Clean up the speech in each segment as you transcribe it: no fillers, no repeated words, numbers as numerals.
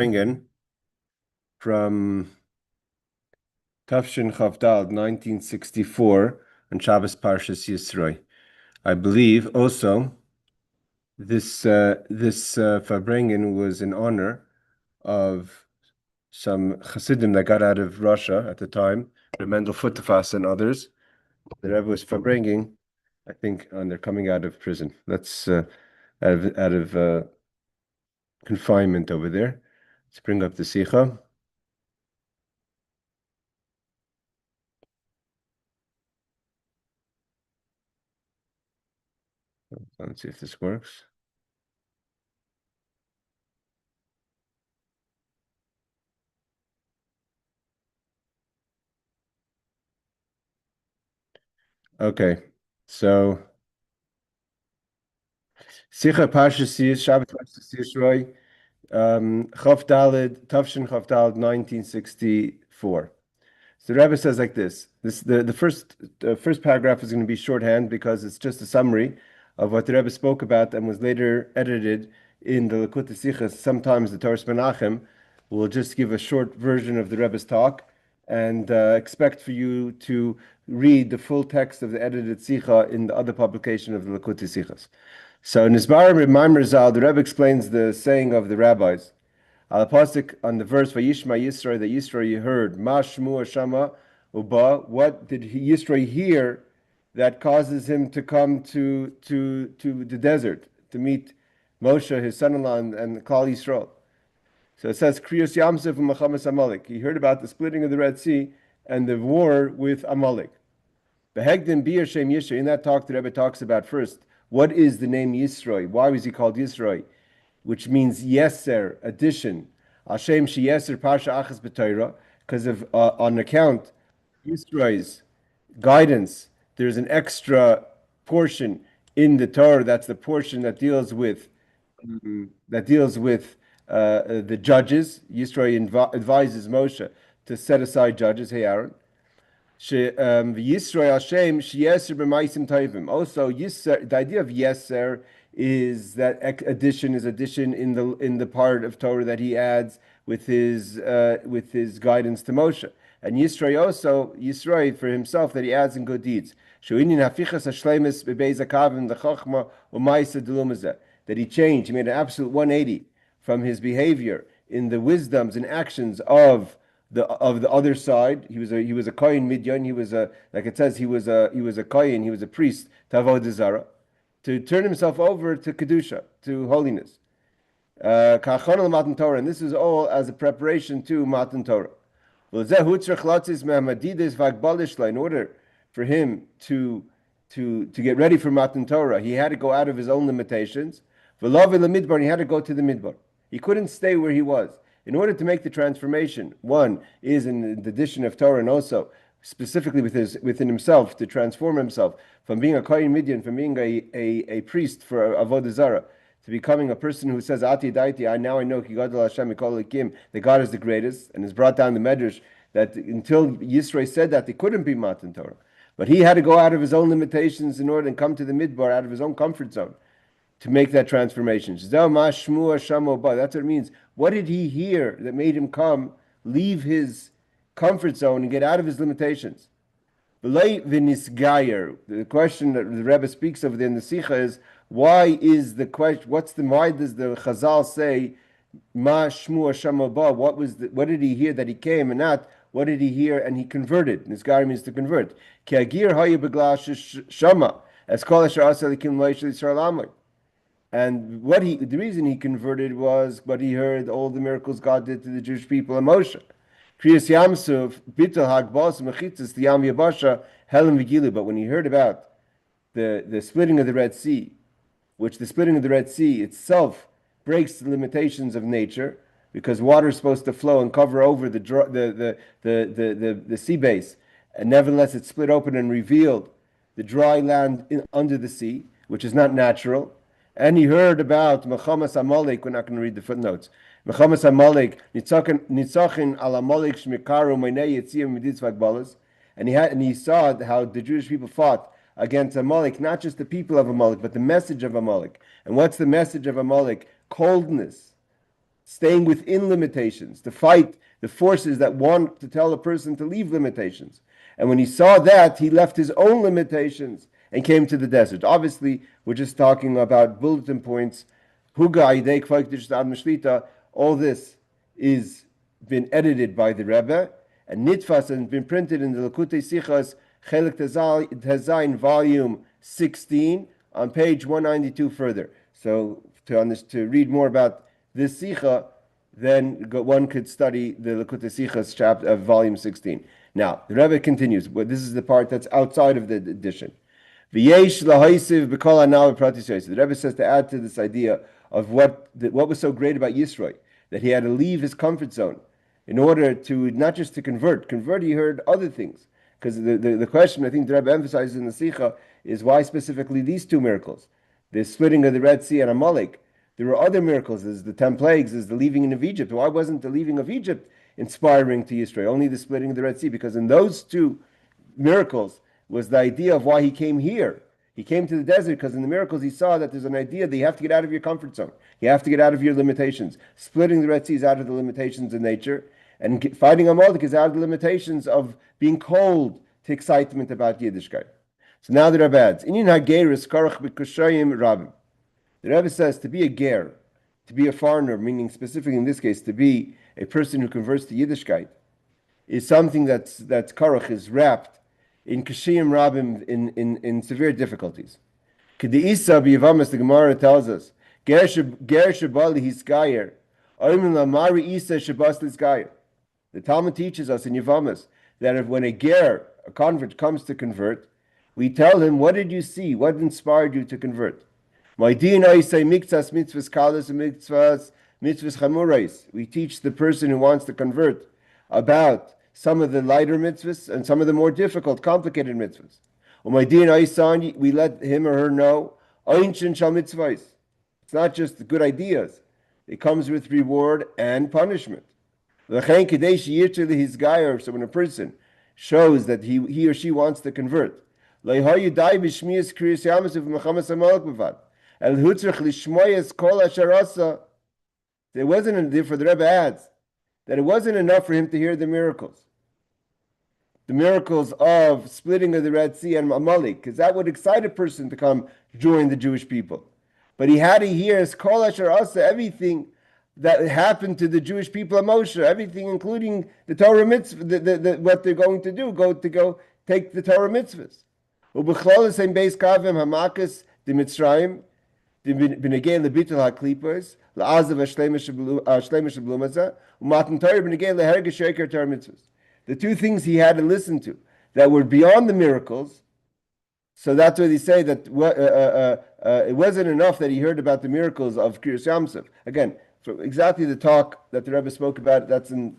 Bringen from Tafshin Chavdal, 1964, on Shabbos Parshas Yisro. I believe also this Farbrengen was in honor of some Hasidim that got out of Russia at the time, the Mendel Futerfas and others. The Rebbe was Farbrengen, I think, and they're coming out of prison. That's out of confinement over there. Let's bring up the Sicha. Let's see if this works. Okay, so Sicha Parshas Yisro, Shabbos Parshas Yisro, Chav Daled, Tavshin Chav Daled, 1964. So the Rebbe says like this. The first paragraph is going to be shorthand because it's just a summary of what the Rebbe spoke about and was later edited in the Likutei Sichos. Sometimes the Torah Menachem will just give a short version of the Rebbe's talk and expect for you to read the full text of the edited Sicha in the other publication of the Likutei Sichos. So in Nisbarim Reb Zal, the Rebbe explains the saying of the rabbis. Al pasuk on the verse Vayishma Yisro, that Yisro you heard Ma Shmu Shama Uba. What did Yisro hear that causes him to come to the desert to meet Moshe, his son-in-law, and Klal Yisrael? So it says Kriyos Yamsef u'Machamas Amalek. He heard about the splitting of the Red Sea and the war with Amalek. Behegdim Biyar Shem Yisro. In that talk, the Rebbe talks about first what is the name Yisro? Why was he called Yisro? Which means yeser, addition. Hashem she yeser parsha achas b'Torah, because of on account Yisro's guidance. There's an extra portion in the Torah. That's the portion that deals with the judges. Yisro advises Moshe to set aside judges. Hey, Aaron. Yisro Hashem she yeser b'maisim tovim. Also, yeser, the idea of yeser is that addition in the part of Torah that he adds with his guidance to Moshe, and Yisro also Yisro for himself that he adds in good deeds. That he changed, he made an absolute 180 from his behavior in the wisdoms and actions of the other side. He was a kohen midyan. He was like it says he was a kohen. He was a priest to avodah zarah, to turn himself over to Kedusha, to holiness. Matan Torah, and this is all as a preparation to Matan Torah. In order for him to get ready for Matan Torah, he had to go out of his own limitations. He had to go to the Midbar. He couldn't stay where he was. In order to make the transformation, one is in the addition of Torah and also specifically within himself, to transform himself from being a kohen midyan, from being a priest for avodah zarah, to becoming a person who says Ati Daiti, I know Ki Gadol Hashem Mikol Ekim, that God is the greatest, and has brought down the medrash that until Yisro said that, they couldn't be Matan Torah. But he had to go out of his own limitations in order and come to the midbar, out of his own comfort zone, to make that transformation. That's what it means. What did he hear that made him come, leave his comfort zone and get out of his limitations? The question that the Rebbe speaks of in the Sicha is, why is the question? Why does the Chazal say Ma Shmu Hashem Ba? What did he hear that he came, and not what did he hear and he converted? Nisgar means to convert. Ki agir hayu b'gla shama as kol asher asa likim lo yishli Yisrael. And the reason he converted was what he heard, all the miracles God did to the Jewish people and Moshe. Kriyas Yamsuf, Bitul Hagbos, Mechitzas, the Yam Yabasha, Helen Vigilu. But when he heard about the splitting of the Red Sea, which the splitting of the Red Sea itself breaks the limitations of nature, because water is supposed to flow and cover over the sea base, and nevertheless it split open and revealed the dry land under the sea, which is not natural. And he heard about Mechamas Amalek. We're not going to read the footnotes. Mechamas Amalek, Nitzachin al Amalek Shmikaru Meinei Yitziyim Miditz Vagbalas. And he saw how the Jewish people fought against Amalek, not just the people of Amalek, but the message of Amalek. And what's the message of Amalek? Coldness, staying within limitations, to fight the forces that want to tell a person to leave limitations. And when he saw that, he left his own limitations and came to the desert. Obviously, we're just talking about bulletin points. All this is been edited by the Rebbe and nitfas and been printed in the Likutei Sichas Chelik Tezayin, volume 16, on page 192 further. So to read more about this Sicha, then one could study the Likutei Sichas chapter of volume 16. Now, the Rebbe continues, but this is the part that's outside of the edition. The Rebbe says to add to this idea of what was so great about Yisro, that he had to leave his comfort zone in order to not just to convert, he heard other things. Because the question I think the Rebbe emphasizes in the Sicha is why specifically these two miracles, the splitting of the Red Sea and Amalek. There were other miracles. There's the 10 plagues, there's the leaving of Egypt. Why wasn't the leaving of Egypt inspiring to Yisro? Only the splitting of the Red Sea, because in those two miracles was the idea of why he came here. He came to the desert because in the miracles he saw that there's an idea that you have to get out of your comfort zone. You have to get out of your limitations. Splitting the Red Sea is out of the limitations of nature, and fighting Amalek is out of the limitations of being cold to excitement about Yiddishkeit. So now the Rebbe adds, Inyan hager is karach b'kushayim rabim. The Rebbe says to be a ger, to be a foreigner, meaning specifically in this case to be a person who converts to Yiddishkeit, is something that's karach, is wrapped in kashiyim rabim, in severe difficulties. K'de'isa b'yivamas, the Gemara tells us, ger shabali hiskayer, oimin lamari isa shabas liskayer. The Talmud teaches us in Yavamas that if when a ger, a convert, comes to convert, we tell him, what did you see? What inspired you to convert? We teach the person who wants to convert about some of the lighter mitzvahs and some of the more difficult, complicated mitzvahs. We let him or her know, it's not just good ideas. It comes with reward and punishment. So when a person shows that he or she wants to convert, it wasn't, therefore the Rebbe adds, that it wasn't enough for him to hear the miracles of splitting of the Red Sea and Amalek, because that would excite a person to come join the Jewish people. But he had to hear Kol Asher Asa, everything that happened to the Jewish people of Moshe, everything including the Torah mitzvah, what they're going to do, go take the Torah mitzvahs. Ubechlol same base kavim hamakas the Mitzrayim, the b'negei lebitul haklipas, la'azav hashleimish b'lumaza, u'matan Torah b'negei lehergesh sheker Torah mitzvahs. The two things he had to listen to that were beyond the miracles. So that's why they say that it wasn't enough that he heard about the miracles of Kiryas Yamsuf. Again, so exactly the talk that the Rebbe spoke about, that's in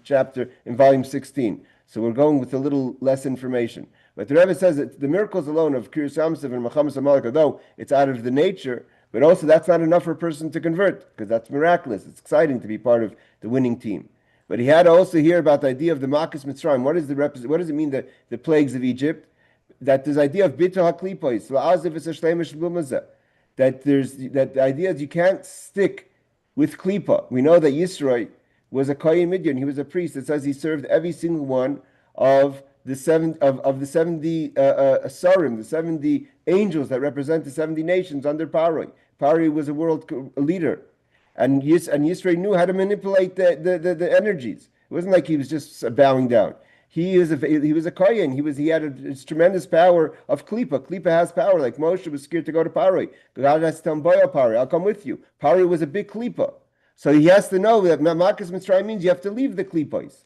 volume 16. So we're going with a little less information. But the Rebbe says that the miracles alone of Kiryas Yamsuf and Mechamas Amalek, although it's out of the nature, but also that's not enough for a person to convert, because that's miraculous. It's exciting to be part of the winning team. But he had to also hear about the idea of the Makas Mitzrayim. What does it mean, the plagues of Egypt? That there's idea of Bitul HaKlipois, that the idea is you can't stick with Klipa. We know that Yisro was a Kohen Midian. He was a priest. It says he served every single one of the 70 Asarim, the 70 angels that represent the 70 nations under Paroi. Paroi was a world leader. And Yisro knew how to manipulate the energies. It wasn't like he was just bowing down. He was a kohen. He had this tremendous power of klipa. Klipa has power. Like Moshe was scared to go to Paroi. God has to tell him, Paroi, I'll come with you. Paroi was a big klipa. So he has to know that Makas Mitzrayim means you have to leave the klipos.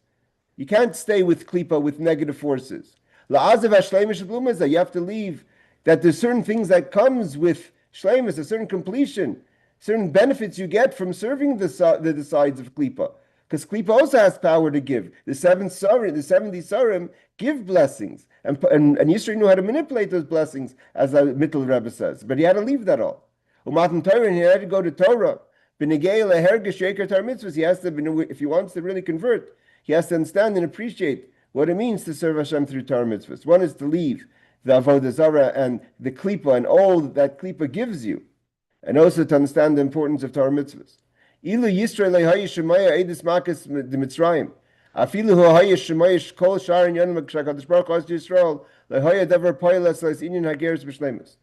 You can't stay with klipa, with negative forces. La'azav hashleimish b'lumaza, you have to leave. That there's certain things that comes with shleimus, a certain completion, certain benefits you get from serving the sides of klipa. Because klipa also has power to give. The 70 sarim give blessings. And Yisro knew how to manipulate those blessings, as the Bitul Rebbe says. But he had to leave that all. Matan Torah, and he had to go to Torah. He has to, if he wants to really convert, he has to understand and appreciate what it means to serve Hashem through Torah mitzvahs. One is to leave the avodah zarah and the klipa and all that klipa gives you, and also to understand the importance of Torah mitzvahs. Ilu Yisro lehayi shemaya edis makas de Mitzrayim. Afilu hu hayi shemaya kol sharon yonim kshakadosh baruch hu Yisrael lehayi davar poilas les inyan hageres b'shleimus.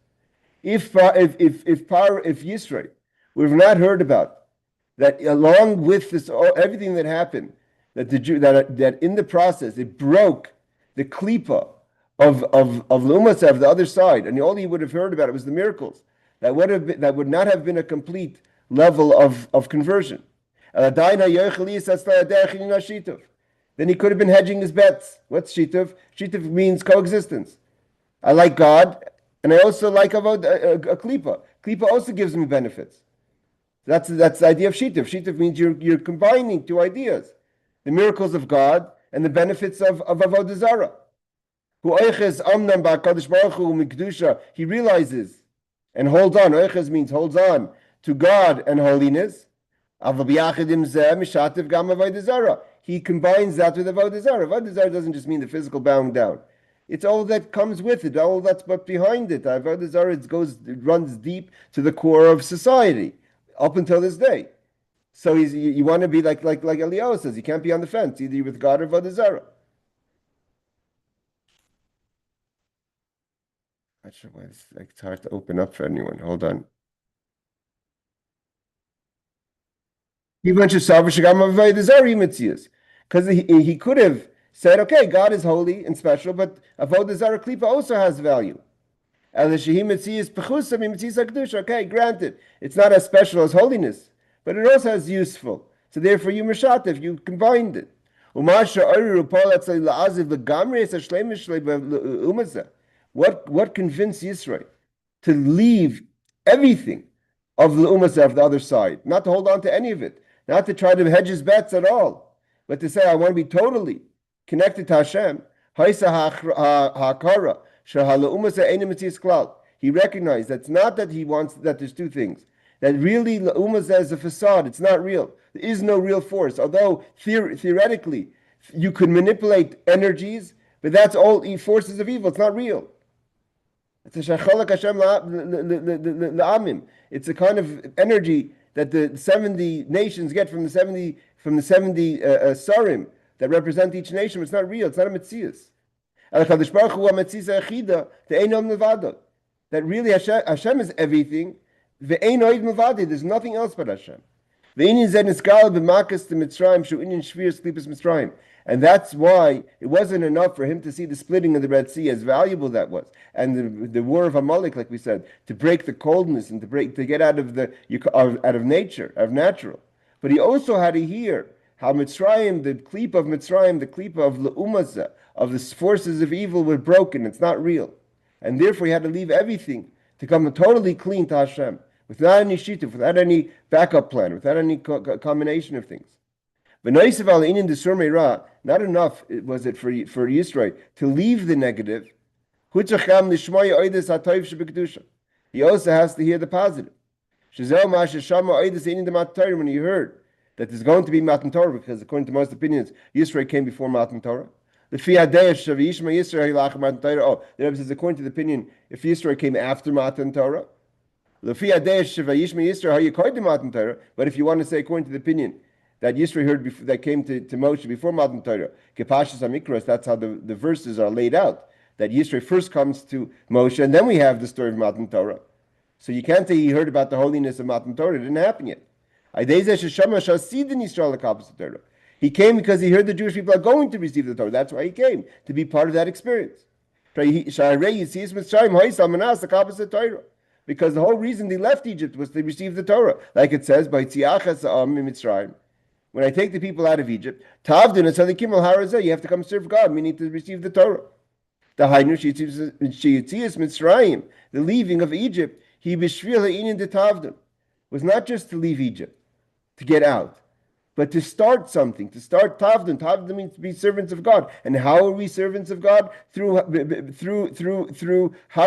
If Yisro, we've not heard about that, along with this everything that happened, that the Jew that in the process it broke the klipa of Lumasev, the other side, and all he would have heard about it was the miracles. That would not have been a complete level of conversion. Then he could have been hedging his bets. What's shitav? Shitav means coexistence. I like God, and I also like a klipa. Klipa also gives me benefits. That's the idea of shitav. Shitav means you're combining two ideas: the miracles of God and the benefits of avodah zarah. He realizes and holds on. Oiches means holds on to God and holiness. He combines that with avodah zarah. Avodah zarah doesn't just mean the physical bowing down. It's all that comes with it, all that's but behind it. Avodah zarah, it runs deep to the core of society up until this day. So you want to be like Eliyahu says, you can't be on the fence, either you're with God or avodah zarah. Not sure why it's hard to open up for anyone. Hold on. Because he could have said, okay, God is holy and special, but avodah zarah klipa also has value. Okay, granted, it's not as special as holiness, but it also has useful. So therefore, you mashatev, you combined it. What convinced Yisro to leave everything of the umasev, the other side, not to hold on to any of it, not to try to hedge his bets at all, but to say, I want to be totally connected to Hashem. He recognized that's not that he wants, that there's two things. That really Umazzah is a facade, it's not real. There is no real force. Although theoretically you could manipulate energies, but that's all forces of evil, it's not real. It's a shachalak Hashem la'amim. It's a kind of energy that the 70 nations get from the 70 sarim that represent each nation. It's not real, it's not a metzius. That really Hashem is everything. There's nothing else but Hashem. And that's why it wasn't enough for him to see the splitting of the Red Sea, as valuable that was, and the war of Amalek, like we said, to break the coldness and to get out of nature, of natural. But he also had to hear how Mitzrayim, the klipa of Mitzrayim, the klipa of Le'umazah, of the forces of evil were broken. It's not real. And therefore he had to leave everything to come totally clean to Hashem, without any shituf, without any backup plan, without any combination of things. Not enough was it for Yisro to leave the negative. He also has to hear the positive. When he heard that there's going to be Matan Torah, because according to most opinions, Yisro came before Matan Torah. The Rebbe says, according to the opinion, if Yisro came after Matan Torah, but if you want to say, according to the opinion, that Yisro heard that came to Moshe before Matan Torah, that's how the verses are laid out, that Yisro first comes to Moshe, and then we have the story of Matan Torah. So you can't say he heard about the holiness of Matan Torah. It didn't happen yet. He came because he heard the Jewish people are going to receive the Torah. That's why he came, to be part of that experience. Because the whole reason they left Egypt was to receive the Torah. Like it says, when I take the people out of Egypt, you have to come serve God, meaning to receive the Torah. The leaving of Egypt, was not just to leave Egypt, to get out, but to start something, to start Tavdin. Tavdin means to be servants of God. And how are we servants of God? Through Har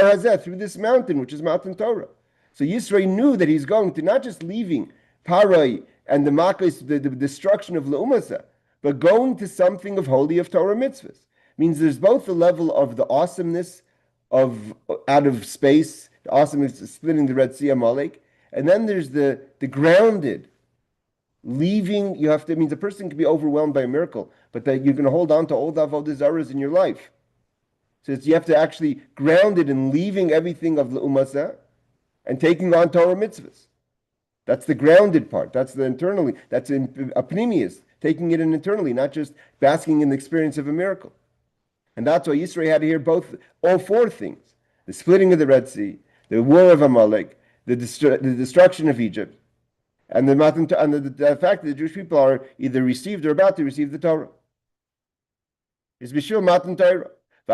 Hazeh, through this mountain, which is Matan Torah. So Yisro knew that he's going to not just leaving Parai and the Makkos, the destruction of Le'umasa, but going to something of holy, of Torah mitzvahs. Means there's both the level of the awesomeness of out of space, the awesomeness of splitting the Red Sea, Amalek, and then there's the grounded leaving, it means a person can be overwhelmed by a miracle, but that you're going to hold on to all the avodah zaras in your life. So you have to actually ground it in leaving everything of l'umasa and taking on Torah mitzvahs. That's the grounded part. That's the internally. That's in apnimius, taking it in internally, not just basking in the experience of a miracle. And that's why Yisro had to hear all four things: the splitting of the Red Sea, the war of Amalek, the destruction of Egypt, and the Matan Torah, and the fact that the Jewish people are either received or about to receive the Torah. It's Bishul Matan Torah. The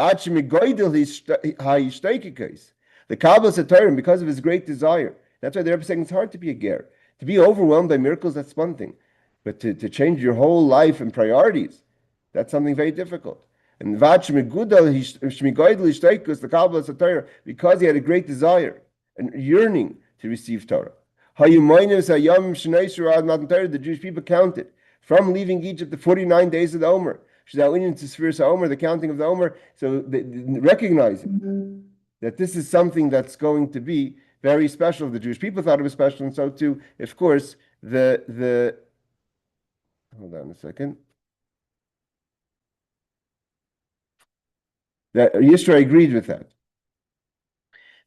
Kabbalah Torah, because of his great desire. That's why the Rebbe is saying it's hard to be a ger. To be overwhelmed by miracles, that's one thing. But to change your whole life and priorities, that's something very difficult. And the Kabbalah Torah, because he had a great desire and yearning to receive Torah. The Jewish people counted from leaving Egypt the 49 days of the Omer. The counting of the Omer. So recognizing that this is something that's going to be very special. The Jewish people thought it was special, and so too, of course, the hold on a second. That Yisro agreed with that.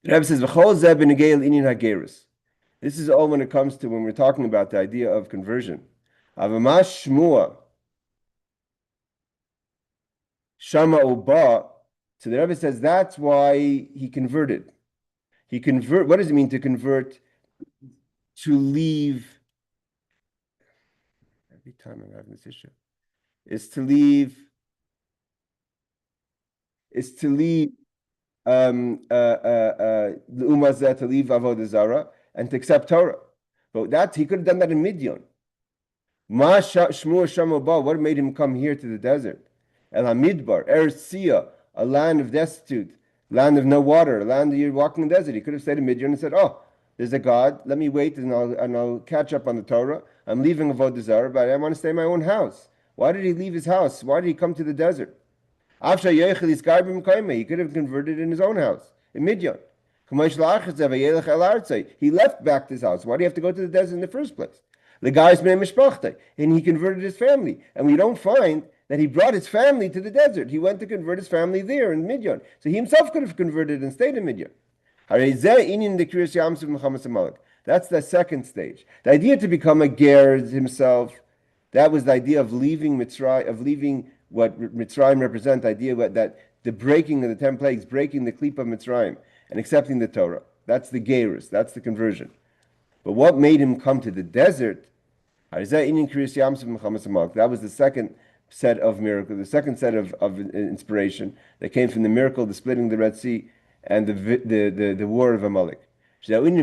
The Rebbe says, this is all when it comes to when we're talking about the idea of conversion. Avamash shmua shama uba. So the Rebbe says that's why he converted. What does it mean to convert? To leave. Every time I'm having this issue, is to leave the umazeh, to leave avodah zara and to accept Torah. But that he could have done that in Midian. What made him come here to the desert? El Hamidbar, Eretz Sia, a land of destitute, land of no water, a land that you're walking in the desert. He could have stayed in Midian and said, "Oh, there's a God. Let me wait and I'll catch up on the Torah. I'm leaving avodah zara, but I want to stay in my own house." Why did he leave his house? Why did he come to the desert? He could have converted in his own house in Midian. He left back to his house. Why do you have to go to the desert in the first place? The guy's name is Mishpachte, and he converted his family. And we don't find that he brought his family to the desert. He went to convert his family there in Midian. So he himself could have converted and stayed in Midian. That's the second stage. The idea to become a ger himself, that was the idea of leaving Mitzrayim, of leaving what Mitzrayim represent, the idea that the breaking of the 10 plagues, breaking the klipa of Mitzrayim, and accepting the Torah. That's the gerus, that's the conversion. But what made him come to the desert? That was the second set of miracles, the second set of inspiration that came from the miracle, the splitting of the Red Sea, and the war of Amalek. When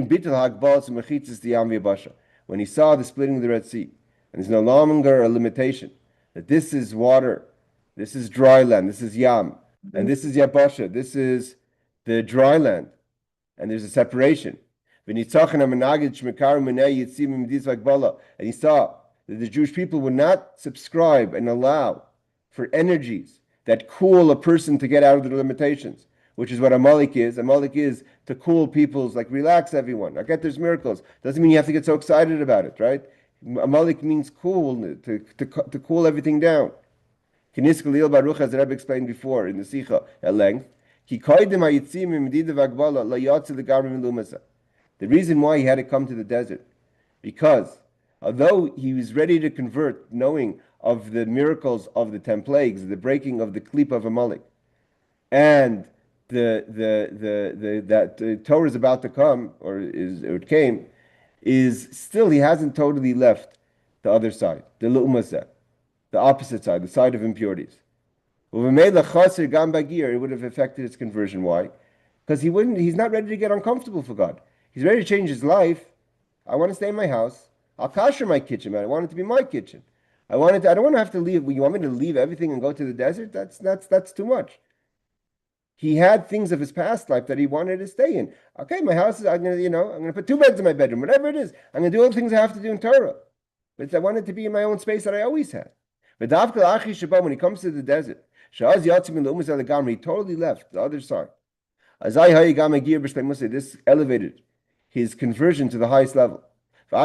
he saw the splitting of the Red Sea, and there's no longer a limitation, that this is water, this is dry land, this is Yam, and this is Yabasha, this is the dry land, and there's a separation. And he saw that the Jewish people would not subscribe and allow for energies that cool a person to get out of the limitations, which is what Amalek is. Amalek is to cool people's, like relax everyone. I get there's miracles. Doesn't mean you have to get so excited about it, right? Amalek means cool, to cool everything down. As the Rebbe explained before in the Sicha at length, the reason why he had to come to the desert, because although he was ready to convert, knowing of the miracles of the 10 plagues, the breaking of the klipa of Amalek, and that the Torah is about to come, or it came, is still he hasn't totally left the other side, the lu'umazeh, the opposite side, the side of impurities. It would have affected his conversion. Why? Because he's not ready to get uncomfortable for God. He's ready to change his life. I want to stay in my house. I'll kasher my kitchen, man. I want it to be my kitchen. I don't want to have to leave. You want me to leave everything and go to the desert? That's too much. He had things of his past life that he wanted to stay in. Okay, my house is, I'm gonna put 2 beds in my bedroom, whatever it is. I'm gonna do all the things I have to do in Torah. But I want it to be in my own space that I always had. But when he comes to the desert, he totally left the other side. This elevated his conversion to the highest level. He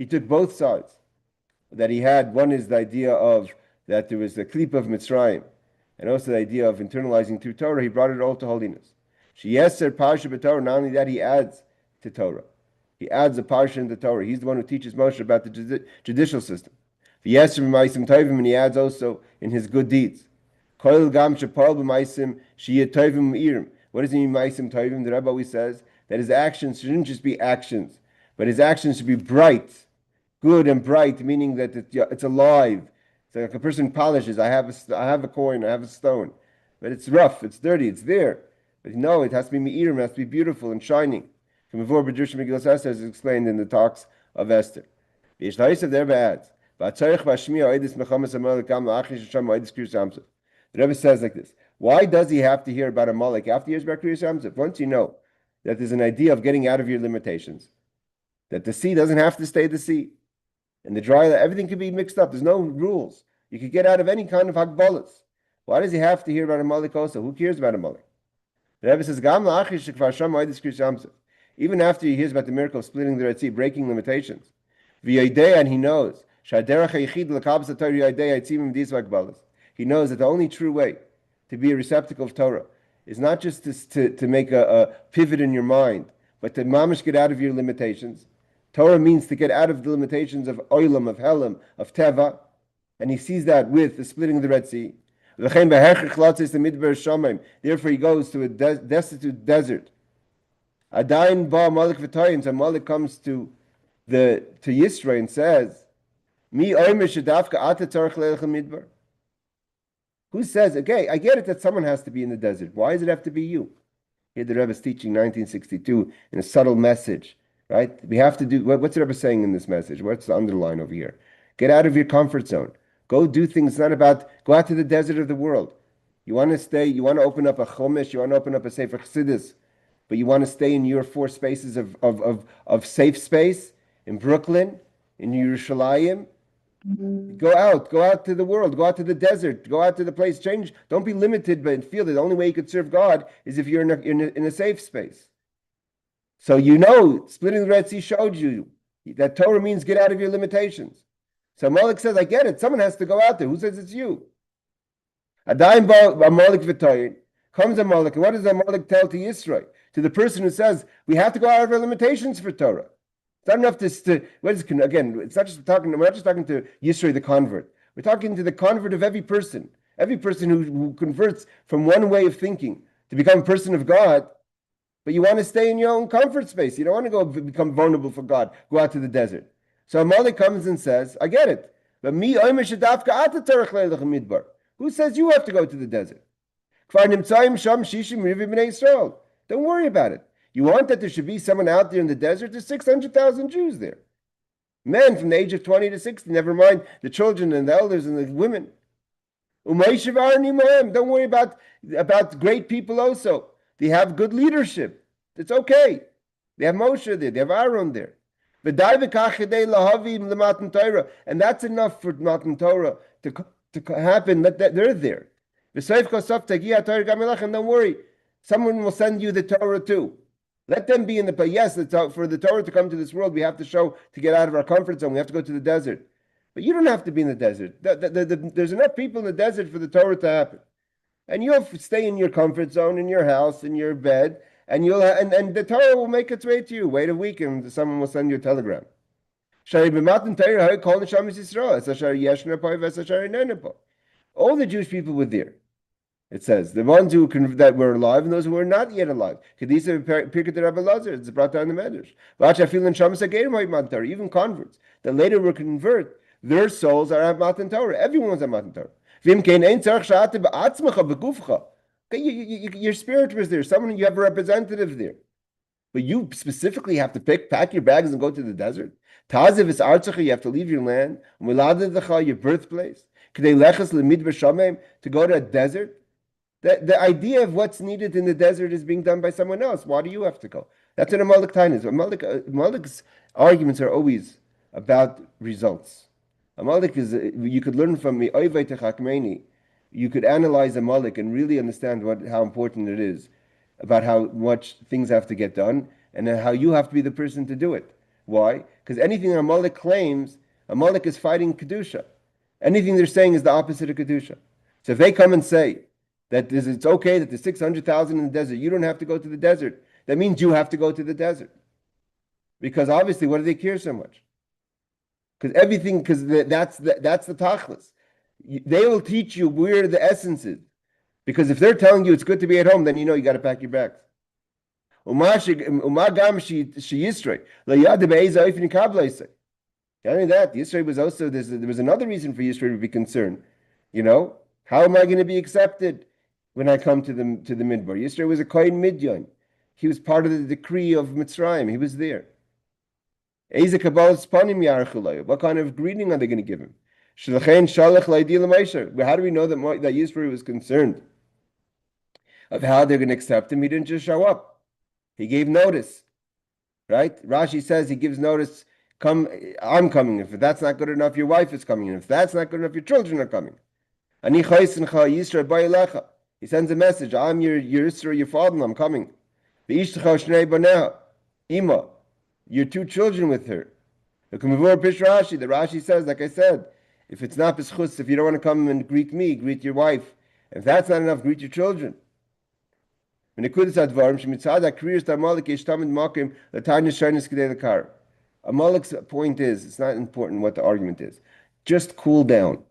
took both sides. That he had, one is the idea of that there was the klip of Mitzrayim, and also the idea of internalizing through Torah. He brought it all to holiness. Not only that, he adds to Torah. He adds a parsha into Torah. He's the one who teaches Moshe about the judicial system. And he adds also in his good deeds. What does it mean, Maisim Tovim? The Rebbe always says that his actions shouldn't just be actions, but his actions should be bright, good and bright, meaning that it's alive. It's like a person polishes. I have a coin, I have a stone, but it's rough, it's dirty, it's there. But no, it has to be me'irim, it has to be beautiful and shining. From before B'drush Megillas Esther is explained in the talks of Esther. The Rebbe says like this: why does he have to hear about a Malek after he hears about Kriyas Yamsuf? Once you know that there's an idea of getting out of your limitations, that the sea doesn't have to stay the sea, and the dry, everything can be mixed up. There's no rules. You could get out of any kind of hagbalas. Why does he have to hear about a Malek also? Who cares about a Malek? The Rebbe says, even after he hears about the miracle of splitting the Red Sea, breaking limitations, and he knows, he knows that the only true way to be a receptacle of Torah is not just to make a pivot in your mind, but to mamish get out of your limitations. Torah means to get out of the limitations of oilam, of helam, of teva, and he sees that with the splitting of the Red Sea. Therefore he goes to a destitute desert. Adain ba Malik v'toyin, so Malik comes to Yisro and says, Mi oimer shedavka ata tzarich leilach midbar. Who says, okay, I get it that someone has to be in the desert. Why does it have to be you? Here the Rebbe is teaching 1962 in a subtle message, right? We have to do, what's the Rebbe saying in this message? What's the underline over here? Get out of your comfort zone. Go do things. It's not about, go out to the desert of the world. You want to stay, you want to open up a chumash, you want to open up a Sefer Chassidus, but you want to stay in your four spaces of safe space, in Brooklyn, in Yerushalayim. Go out to the world, go out to the desert, go out to the place, change. Don't be limited, but feel that the only way you could serve God is if you're in a safe space. So splitting the Red Sea showed you that Torah means get out of your limitations. So Malik says, I get it. Someone has to go out there. Who says it's you? Adayim ba Malik v'toyin. Comes a Malik, and what does the Malik tell to Yisro? To the person who says, we have to go out of our limitations for Torah. It's not enough again, it's not just talking, we're not just talking to Yisro the convert. We're talking to the convert of every person who converts from one way of thinking to become a person of God, but you want to stay in your own comfort space. You don't want to go become vulnerable for God, go out to the desert. So Amalek comes and says, I get it. But who says you have to go to the desert? Don't worry about it. You want that there should be someone out there in the desert? There's 600,000 Jews there. Men from the age of 20 to 60, never mind the children and the elders and the women. Don't worry about great people also. They have good leadership. It's okay. They have Moshe there. They have Aaron there. And that's enough for Matan Torah to happen. That they're there. And don't worry. Someone will send you the Torah too. Let them be in the place. Yes, for the Torah to come to this world, we have to show to get out of our comfort zone. We have to go to the desert. But you don't have to be in the desert. There's enough people in the desert for the Torah to happen. And you'll stay in your comfort zone, in your house, in your bed, and the Torah will make its way to you. Wait a week and someone will send you a telegram. All the Jewish people were there. It says the ones that were alive and those who were not yet alive. It's brought down the Medrash. Even converts that later will convert, their souls are at Matan Torah. Everyone's at Matan Torah. Your spirit was there. Someone, you have a representative there. But you specifically have to pack your bags and go to the desert. You have to leave your land, your birthplace, to go to a desert. The idea of what's needed in the desert is being done by someone else. Why do you have to go? That's what a Malik Tain is. Malik's arguments are always about results. A Malik is, you could learn from me, you could analyze a Malik and really understand how important it is about how much things have to get done, and then how you have to be the person to do it. Why? Because anything Amalek claims, Amalek is fighting Kedusha. Anything they're saying is the opposite of Kedusha. So if they come and say that it's okay that there's 600,000 in the desert, you don't have to go to the desert, that means you have to go to the desert. Because obviously, what do they care so much? Because that's the tachlis. They will teach you where the essence is. Because if they're telling you it's good to be at home, then you know you got to pack your bags. Not only that, Yisro was also, there was another reason for Yisro to be concerned. How am I going to be accepted when I come to the Midbar? Yisro was a Kohen Midyan. He was part of the decree of Mitzrayim. He was there. What kind of greeting are they going to give him? How do we know that Yisro was concerned of how they're going to accept him? He didn't just show up. He gave notice. Right? Rashi says he gives notice, come, I'm coming. If that's not good enough, your wife is coming. And if that's not good enough, your children are coming. He sends a message, I'm your Yisro, your father, I'm coming. Ima, your two children with her. The Rashi says, like I said, if it's not b'schus, if you don't want to come and greet me, greet your wife. If that's not enough, greet your children. Amalek's point is, it's not important what the argument is. Just cool down.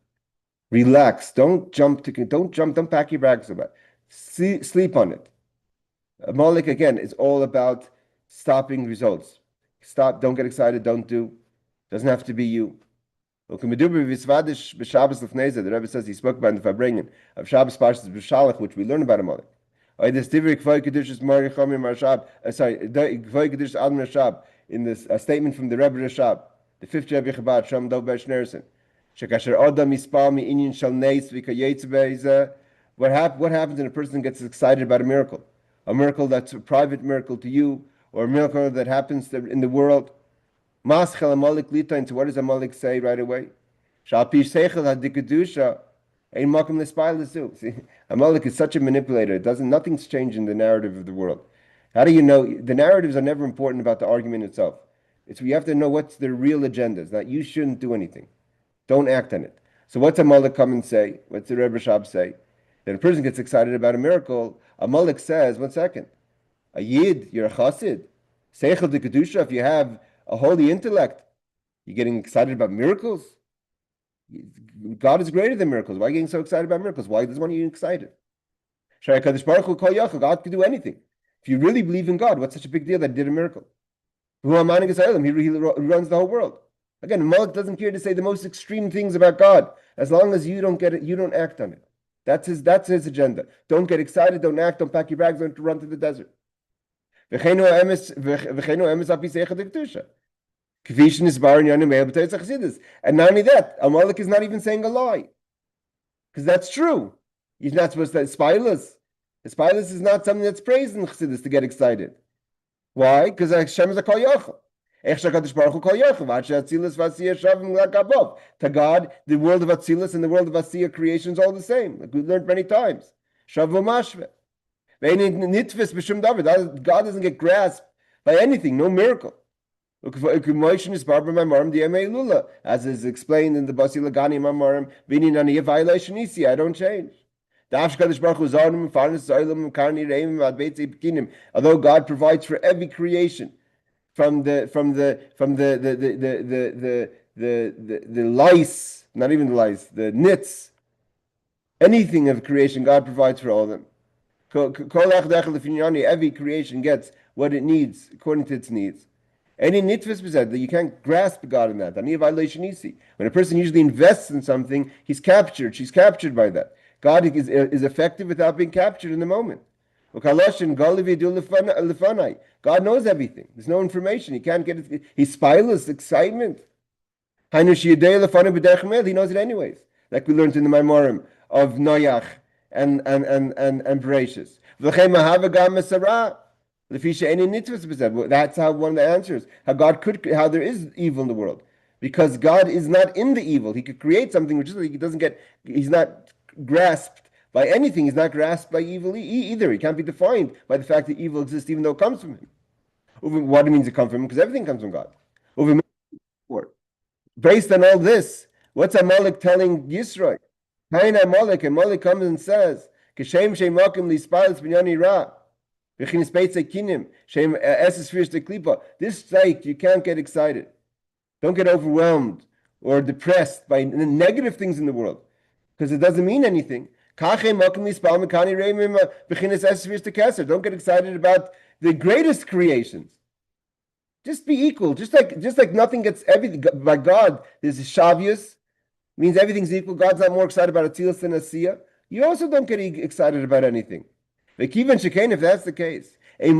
Relax. Don't pack your bags about it. Sleep on it. Amalek, again, is all about stopping results. Stop, don't get excited, don't do. Doesn't have to be you. The Rebbe says he spoke about in the Farbrengen of Shabbos Parshas B'Shalach, which we learn about Amalek. In this statement from the Rebbe Rashab, the fifth Rebbe Chabad, Sham Dov Besh Nersen. What happens when a person gets excited about a miracle? A miracle that's a private miracle to you, or a miracle that happens in the world. Maschel Amalek Lita, into what does Amalek say right away? See, Amalek is such a manipulator. Nothing's changed in the narrative of the world. How do you know? The narratives are never important about the argument itself. We have to know what's the real agenda. It's not you shouldn't do anything. Don't act on it. So what's Amalek come and say? What's the Rebbe Rashab say? That a person gets excited about a miracle, Amalek says, 1 second, a Yid, you're a Chassid. Seichel de Kedusha, if you have a holy intellect, you're getting excited about miracles? God is greater than miracles. Why are you getting so excited about miracles? Why does one of you excited? God can do anything. If you really believe in God, what's such a big deal that he did a miracle? He runs the whole world. Again, Amalek doesn't care to say the most extreme things about God. As long as you don't get it, you don't act on it. That's his agenda. Don't get excited, don't act, don't pack your bags, don't run to the desert. And not only that, Amalek is not even saying a lie. Because that's true. He's not supposed to spilus. Spilus is not something that's praised in Chassidus to get excited. Why? Because Hashem is a kol yochel. To God, the world of Atzilus and the world of Asiya creation is all the same. Like we've learned many times. God doesn't get grasped by anything, no miracle. As is explained in the Basi Lagani Mamarim, I don't change. Although God provides for every creation, from the lice, not even the lice, the nits, anything of creation, God provides for all of them. Every creation gets what it needs according to its needs. Any nitvis that you can't grasp God in that. When a person usually invests in something, he's captured. She's captured by that. God is effective without being captured in the moment. God knows everything. There's no information. He can't get it. He's spileless, excitement. He knows it anyways. Like we learned in the Maimorim of Noach and Bereshis. That's how one of the answers. How there is evil in the world. Because God is not in the evil. He could create something which he doesn't get, he's not grasped by anything. He's not grasped by evil either. He can't be defined by the fact that evil exists, even though it comes from him. What it means it comes from him? Because everything comes from God. Based on all this, what's Amalek telling Yisro? Hain Amalek, and Amalek comes and says, "Kishem shemakim lispal b'nyani ra, v'chinis beitzei kinim shem eses firs deklipa." This sake, you can't get excited. Don't get overwhelmed or depressed by negative things in the world, because it doesn't mean anything. Don't get excited about the greatest creations. Just be equal. Just like nothing gets everything by God. There's a shavius, means everything's equal. God's not more excited about Atzilus than Asiya. You also don't get excited about anything. If that's the case, what are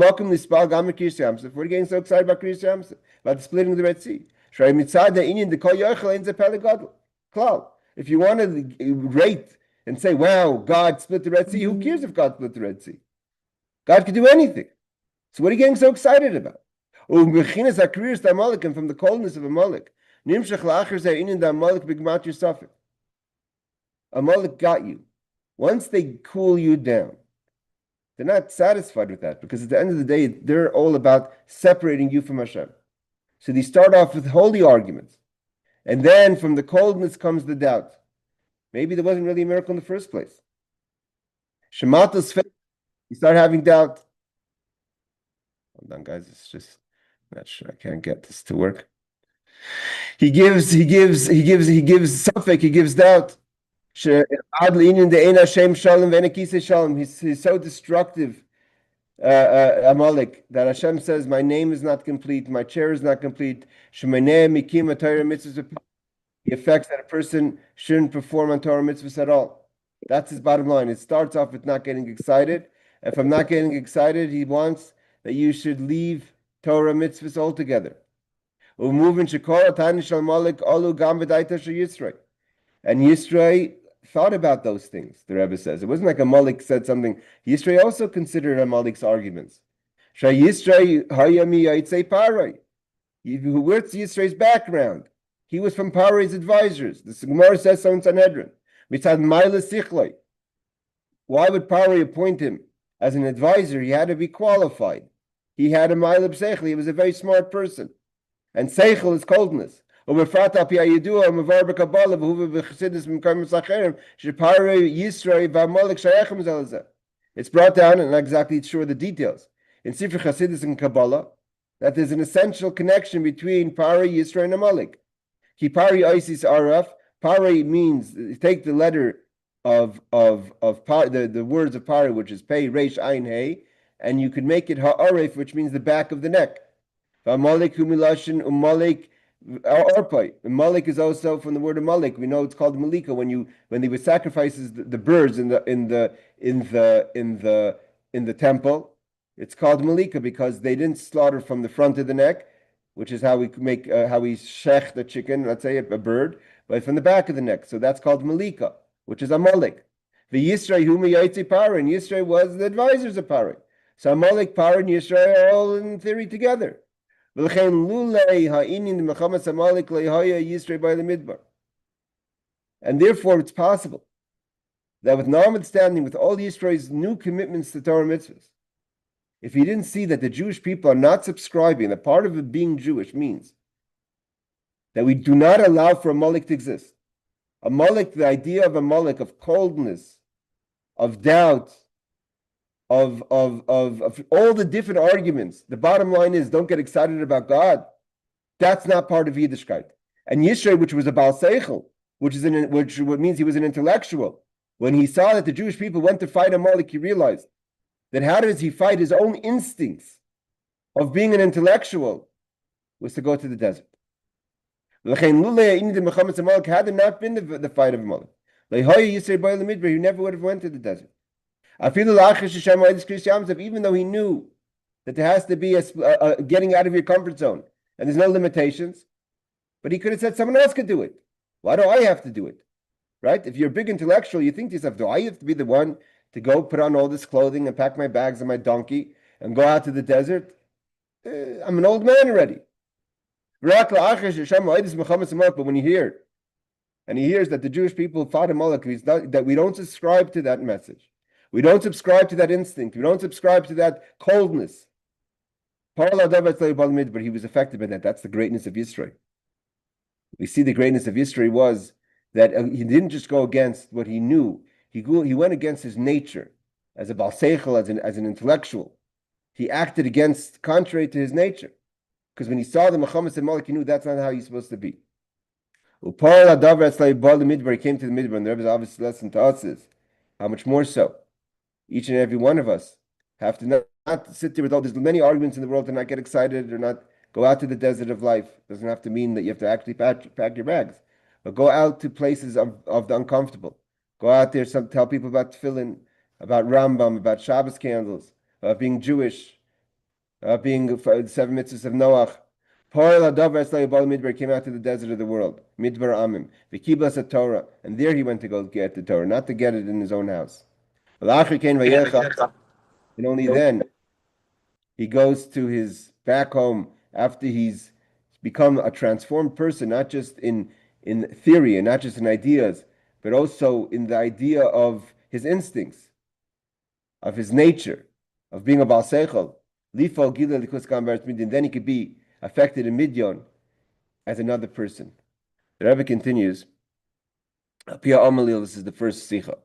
you getting so excited about Kriyas Yamsuf? About the splitting of the Red Sea? If you want to rate and say, wow, God split the Red Sea, who cares if God split the Red Sea? God could do anything. So what are you getting so excited about? And from the coldness of Amalek, Amalek got you. Once they cool you down, they're not satisfied with that, because at the end of the day, they're all about separating you from Hashem. So they start off with holy arguments. And then from the coldness comes the doubt. Maybe there wasn't really a miracle in the first place. Shemata's faith, you start having doubt. Hold on, guys, it's just not sure. I can't get this to work. He gives suffix, he gives doubt. He's so destructive, Amalek, that Hashem says, my name is not complete, my chair is not complete. The effects that a person shouldn't perform on Torah mitzvahs at all. That's his bottom line. It starts off with not getting excited. If I'm not getting excited, he wants that you should leave Torah mitzvahs altogether. And Yisro thought about those things, the Rebbe says. It wasn't like Amalek said something. Yisro also considered Amalek's arguments. What's Yisro's background? He was from Paro's advisors. The Gemara says so in Sanhedrin. Why would Paro appoint him as an advisor? He had to be qualified. He had a Ma'ilib Seichel. He was a very smart person. And Seichel is coldness. It's brought down, and not exactly sure the details, in Sifra Chasidus and Kabbalah, that there's an essential connection between Paro, Yisro, and Amalek. Kipari Isis Araf. Pari means, take the letter of the words of Pari, which is Pei, Reish, Ayin, Hey, and you could make it Ha'aref, which means the back of the neck. Amalek Humilashin Umalek Arpai. Amalek is also from the word Amalek. We know it's called Malika when they would sacrifice the birds in the temple. It's called Malika because they didn't slaughter from the front of the neck, which is how we make how we shech the chicken, let's say a bird, but from the back of the neck. So that's called Malika, which is Amalek. The Yisro Humi Yaitzi Paro, and Yisro was the advisors of Paro. So Amalek, Paro, and Yisro are all in theory together. And therefore, it's possible that with notwithstanding, with all Yisro's new commitments to Torah mitzvahs, if he didn't see that the Jewish people are not subscribing, that part of it being Jewish means that we do not allow for Amalek to exist. Amalek, the idea of Amalek, of coldness, of doubt, of all the different arguments. The bottom line is, don't get excited about God. That's not part of Yiddishkeit. And Yisro, which was a Baal Seichel, which means he was an intellectual, when he saw that the Jewish people went to fight Amalek, he realized that how does he fight his own instincts of being an intellectual was to go to the desert. Had it not been the fight of Amalek, he never would have went to the desert. Even though he knew that there has to be a getting out of your comfort zone, and there's no limitations, but he could have said someone else could do it. Why do I have to do it? Right? If you're a big intellectual, you think to yourself, do I have to be the one to go put on all this clothing and pack my bags and my donkey and go out to the desert? I'm an old man already. But when you hear And he hears that the Jewish people fought Amalek, that we don't subscribe to that message. We don't subscribe to that instinct. We don't subscribe to that coldness. But he was affected by that. That's the greatness of Yisro. We see the greatness of Yisro was that he didn't just go against what he knew. He went against his nature as a Baal Seichel, as an intellectual. He acted contrary to his nature. Because when he saw the Mechamas and Malek, he knew that's not how he's supposed to be. He came to the Midbar, and the Rebbe's obvious lesson to us is how much more so. Each and every one of us have to not sit there with all there's many arguments in the world to not get excited or not go out to the desert of life. It doesn't have to mean that you have to actually pack your bags, but go out to places of the uncomfortable. Go out there, tell people about tefillin, about Rambam, about Shabbos candles, about being Jewish, being the 7 mitzvahs of Noach. Came out to the desert of the world, Midbar Amim, the Kiblas of Torah, and there he went to go get the Torah, not to get it in his own house. And only then he goes to his back home after he's become a transformed person, not just in theory and not just in ideas, but also in the idea of his instincts, of his nature, of being a Baal Seichel. And then he could be affected in Midyon as another person. The Rebbe continues, this is the first Sicha,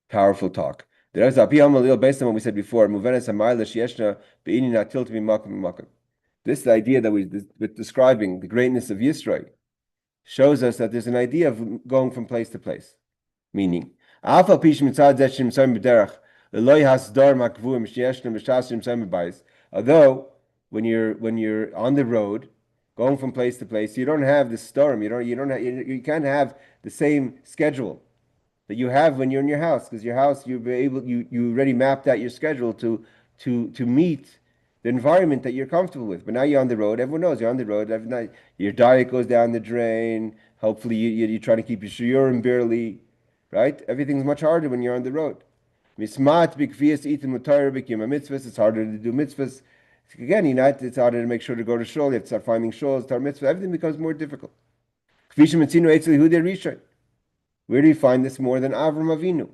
powerful talk. The Rebbe says, based on what we said before, this idea that we're describing, the greatness of Yisro, shows us that there's an idea of going from place to place. Meaning, although when you're on the road, going from place to place, you don't have the storm. You can't have the same schedule that you have when you're in your house, because your house you already mapped out your schedule to meet the environment that you're comfortable with. But now you're on the road. Everyone knows you're on the road. Every night your diet goes down the drain. Hopefully you try to keep your shiurim barely, right? Everything's much harder when you're on the road. It's harder to do mitzvahs. Again, it's harder to make sure to go to shul. You have to start finding shuls, tar mitzvah. Everything becomes more difficult. Where do you find this more than Avram Avinu?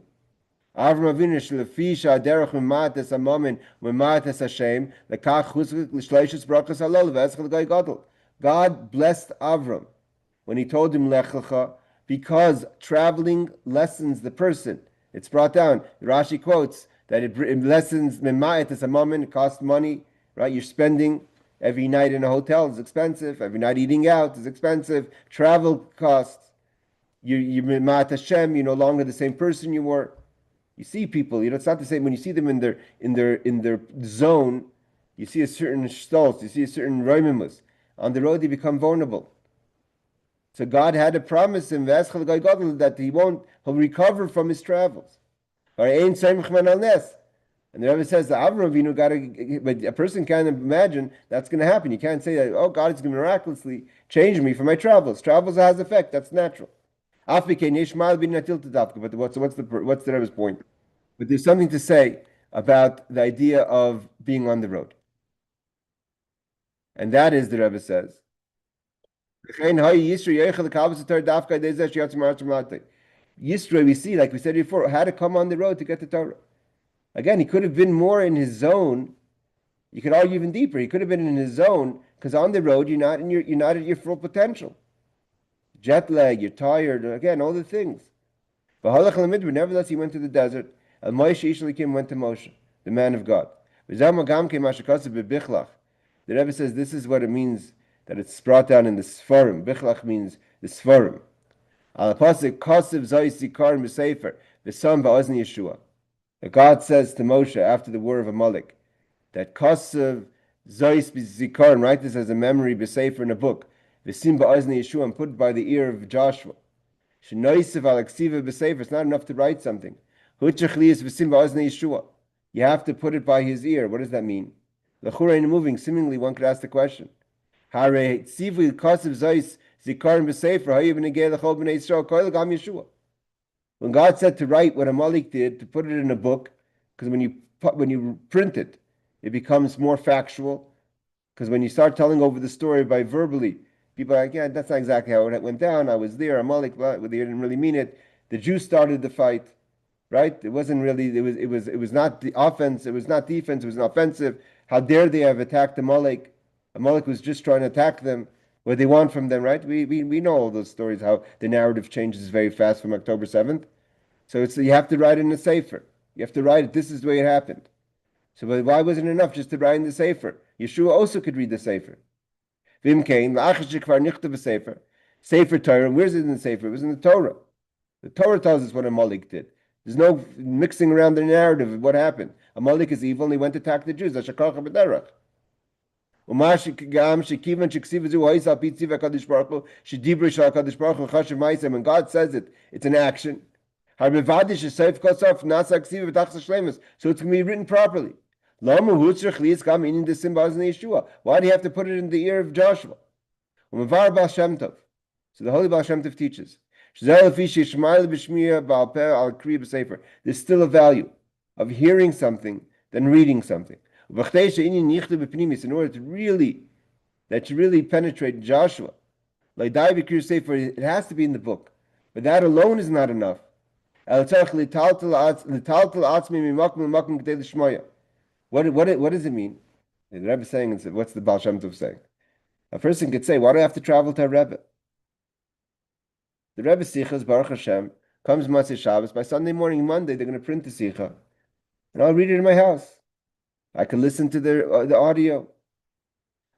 Avram Avinu shlefisha derech memates amamin memates Hashem lekach chuzuk l'shleishus brachas halol v'eschel gai gadol. God blessed Avram when he told him lech lecha, because traveling lessens the person. It's brought down. Rashi quotes that it lessens memates amamin. It costs money, right? You're spending every night in a hotel is expensive. Every night eating out is expensive. Travel costs. You Mat Hashem, you're no longer the same person you were. You see people, it's not the same when you see them in their zone. You see a certain stolz, you see a certain roimimus. On the road, they become vulnerable. So God had to promise him that he'll recover from his travels. And the Rebbe says that Avram Avinu but a person can't imagine that's going to happen. You can't say that, oh, God is going to miraculously change me for my travels. Travels has effect. That's natural. But what's the Rebbe's point? But there's something to say about the idea of being on the road. And that is, the Rebbe says, Yisro, we see, like we said before, had to come on the road to get the Torah. Again, he could have been more in his zone. You could argue even deeper. He could have been in his zone, because on the road you're not at your full potential. Jet lag, you're tired, again, all the things. But nevertheless, he went to the desert. And Moshe went to Moshe, the man of God. The Rebbe says this is what it means that it's brought down in the Sfarim. Bichlach means the Sfarim. God says to Moshe after the war of Amalek that Kosev Zois Zikaron, write this as a memory, b'sefer in a book. V'sim ba'ozni Yeshua, and put it by the ear of Joshua. Shenoisev alexiva b'sefer. It's not enough to write something. Huchachlius v'sim ba'ozni Yeshua. You have to put it by his ear. What does that mean? L'chura in moving. Seemingly, one could ask the question: Hare tzivu kosev zois zikaron b'sefer hayu b'negei l'chol b'nei Yisrael koil gam Yeshua. When God said to write what Amalek did, to put it in a book, because when you print it, it becomes more factual. Because when you start telling over the story by verbally, People are like, yeah, that's not exactly how it went down. I was there, Amalek, but they didn't really mean it. The Jews started the fight, right? It wasn't really, it was not the offense, it was not defense, it was an offensive. How dare they have attacked Amalek? Amalek was just trying to attack them. What they want from them, right? We know all those stories, how the narrative changes very fast from October 7th. So you have to write in the Sefer. You have to write it, this is the way it happened. So why wasn't it enough just to write in the Sefer? Yeshua also could read the Sefer. Vim came, Sefer Torah, where's it in the Sefer? It was in the Torah. The Torah tells us what Amalek did. There's no mixing around the narrative of what happened. Amalek is evil and he went to attack the Jews. When God says it, it's an action. So it's going to be written properly. Why do you have to put it in the ear of Joshua? So the Holy Baal Shem Tov teaches. There's still a value of hearing something than reading something. In order to really penetrate Joshua, it has to be in the book. But that alone is not enough. What does it mean? The Rebbe is saying, what's the Baal Shem Tov saying? A person could say, why do I have to travel to a Rebbe? The Rebbe's Sicha is Baruch Hashem, comes Matzah Shabbos. By Sunday morning, Monday, they're going to print the Sicha, and I'll read it in my house. I could listen to the audio.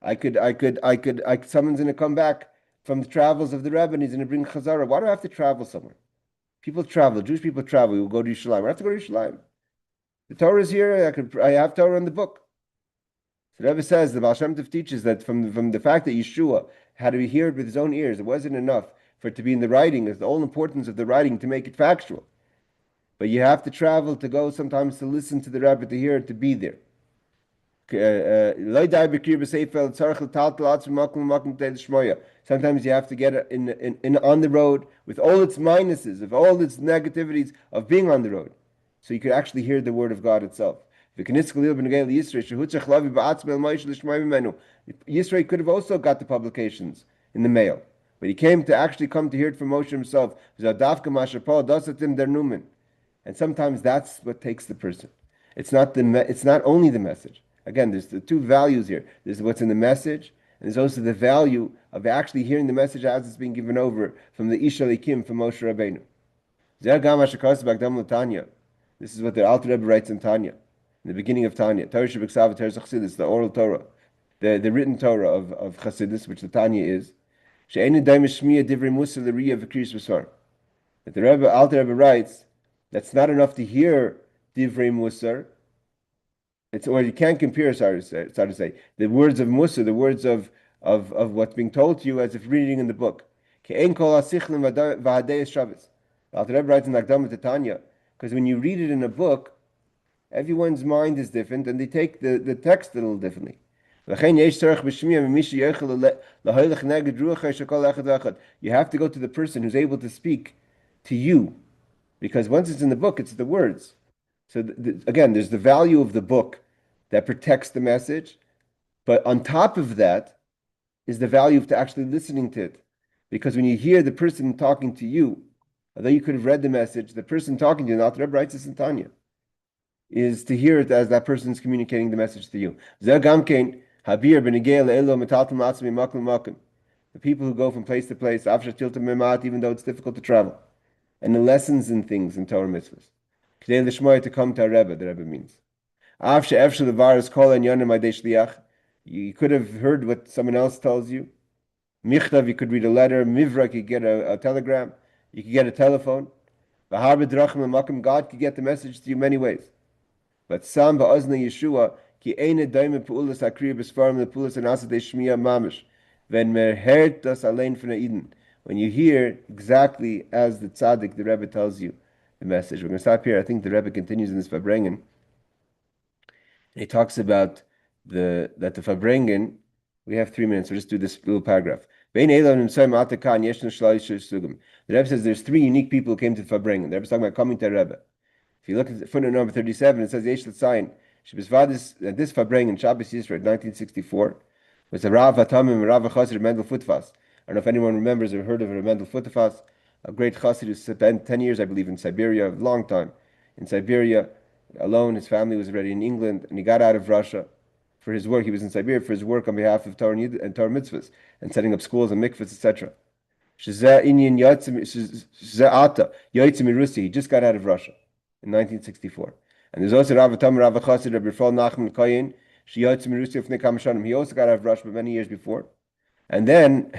Someone's going to come back from the travels of the Rebbe, and he's going to bring Chazara. Why do I have to travel somewhere? People travel. Jewish people travel. We will go to Yerushalayim. I have to go to Yerushalayim. The Torah is here. I have Torah in the book. So the Rebbe says the Baal Shem Tov teaches that from the fact that Yeshua had to hear it with his own ears, it wasn't enough for it to be in the writing. It's the whole importance of the writing to make it factual. But you have to travel to go sometimes to listen to the Rebbe, to hear it, to be there. Sometimes you have to get it in on the road with all its minuses, of all its negativities of being on the road, so you could actually hear the word of God itself. Yisro could have also got the publications in the mail, but he came to hear it from Moshe himself. And sometimes that's what takes the person. It's not only the message. Again, there's the two values here. There's what's in the message, and there's also the value of actually hearing the message as it's being given over from the Ish Elikim, from Moshe Rabbeinu. This is what the Alter Rebbe writes in Tanya, in the beginning of Tanya. The oral Torah, the written Torah of Chassidus, which the Tanya is. That the Alter Rebbe writes, that's not enough to hear Divrei Musar. Or you can't compare, sorry to say, the words of Musa, the words of what's being told to you as if reading in the book. Alter Rebbe writes in Akdama to Tanya, because when you read it in a book, everyone's mind is different and they take the text a little differently. You have to go to the person who's able to speak to you, because once it's in the book, it's the words. So again, there's the value of the book that protects the message, but on top of that is the value of actually listening to it. Because when you hear the person talking to you, although you could have read the message, the person talking to you, the Rebbe writes this in Tanya, is to hear it as that person is communicating the message to you. The people who go from place to place, even though it's difficult to travel, and the lessons in things in Torah mitzvahs. To come to a Rebbe, the Rebbe means. You could have heard what someone else tells you. Michtav, you could read a letter. Mivra, you could get a telegram. You could get a telephone. God could get the message to you many ways. But Sam ba'ozna Yeshua, ki eine daime peulas akriya besfarim le peulas anasa de shmiya mamish. When hert das allein von Eden. When you hear exactly as the tzaddik, the Rebbe tells you the message. We're going to stop here. I think the Rebbe continues in this Fabrengen. He talks about that the Fabrengen, we have 3 minutes, we'll just do this little paragraph. The Rebbe says there's 3 unique people who came to the Fabrengen. The Rebbe is talking about coming to the Rebbe. If you look at footnote number 37, it says Yesh L'Tzayin, this Fabrengen, Shabbos Yisro, 1964, was a Rav Hatamim and Rav Chassid Mendel Futfas. don't know if anyone remembers or heard of Rebbe Mendel Futerfas, a great chassid who spent 10 years, I believe, in Siberia, a long time in Siberia, alone. His family was already in England, and he got out of Russia for his work. He was in Siberia for his work on behalf of Torah and Torah mitzvahs and setting up schools and mikvahs, etc. He just got out of Russia in 1964. And there's also Rav Tam Rav Chassid Rabbi Yisrael Nachman Kayin. He also got out of Russia many years before. And then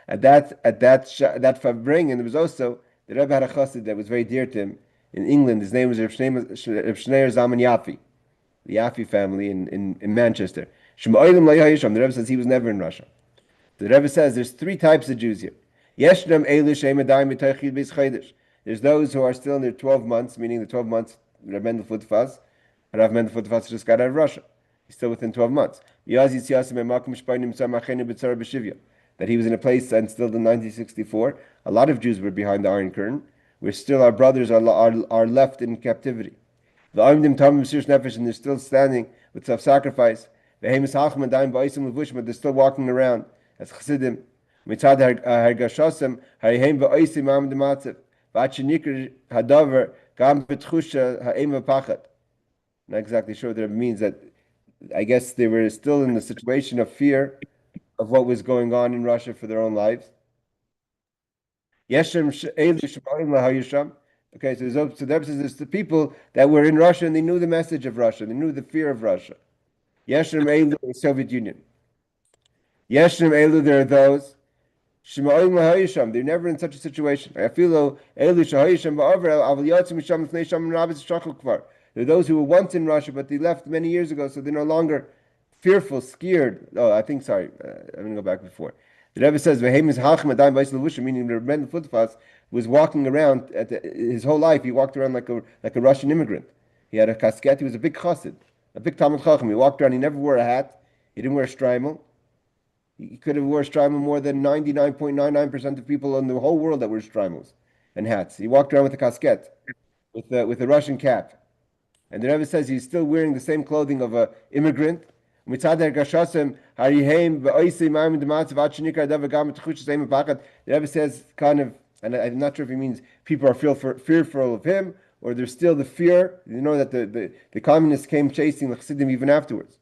at that Fabring, and there was also the Rebbe had a chassid that was very dear to him in England. His name was Reb Shneir Zalman Yafi, the Yafi family in Manchester. The Rebbe says he was never in Russia. The Rebbe says there's three types of Jews here. There's those who are still in their 12 months, meaning the 12 months Rav Mendel Futerfas just got out of Russia. He's still within 12 months. That he was in a place and still in 1964. A lot of Jews were behind the Iron Curtain, where still our brothers are left in captivity. And they're still standing with self-sacrifice. But they're still walking around as Chassidim. Not exactly sure what that means. That I guess they were still in the situation of fear of what was going on in Russia for their own lives. Okay, so there's the people that were in Russia and they knew the message of Russia, they knew the fear of Russia. The Soviet Union. There are those. They're never in such a situation. There are those who were once in Russia, but they left many years ago, so they're no longer fearful, scared. Oh, I'm going to go back before. The Rebbe says, meaning the Rebbe Futerfas was walking around his whole life. He walked around like a Russian immigrant. He had a casket. He was a big chassid, a big Talmud Chacham. He walked around. He never wore a hat. He didn't wear a shtreimel. He could have wore a shtreimel more than 99.99% of people in the whole world that wear shtreimels and hats. He walked around with a casket, with a Russian cap. And the Rebbe says he's still wearing the same clothing of an immigrant. The Rebbe says kind of, and I'm not sure if he means people are fearful of him, or there's still the fear. You know that the communists came chasing the Chassidim even afterwards.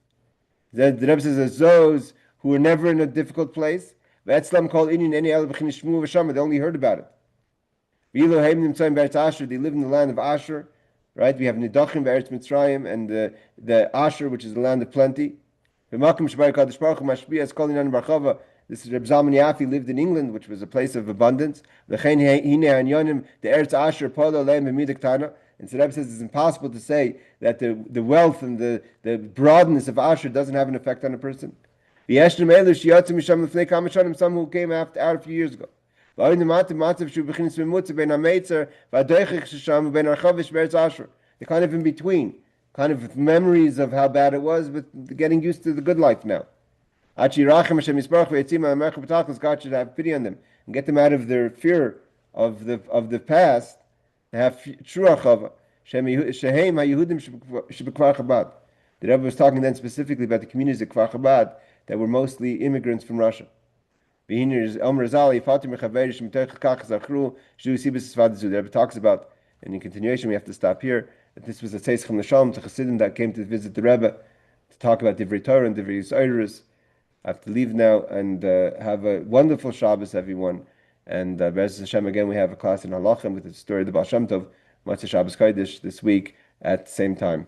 The Rebbe says there's those who were never in a difficult place. They only heard about it. They live in the land of Asher. Right, we have Nidachim Be'eretz Mitzrayim and the Asher, which is the land of plenty. This is Reb Zalman Yafi lived in England, which was a place of abundance. And so Rebbe says it's impossible to say that the wealth and the broadness of Asher doesn't have an effect on a person. Some who came out a few years ago. They're kind of in between, kind of memories of how bad it was, but getting used to the good life now. God should have pity on them and get them out of their fear of the past, to have true achava. The Rebbe was talking then specifically about the communities of Kfar Chabad that were mostly immigrants from Russia. The Rebbe talks about, and in continuation we have to stop here, that this was a Tzeis Chum L'Shalom to Chassidim that came to visit the Rebbe to talk about Divrei Torah and Divrei Yisro. I have to leave now, and have a wonderful Shabbos, everyone. And Be'ez Hashem, again, we have a class in Halachim with the story of the Baal Shem Tov, Matzah Shabbos Kodesh this week at the same time.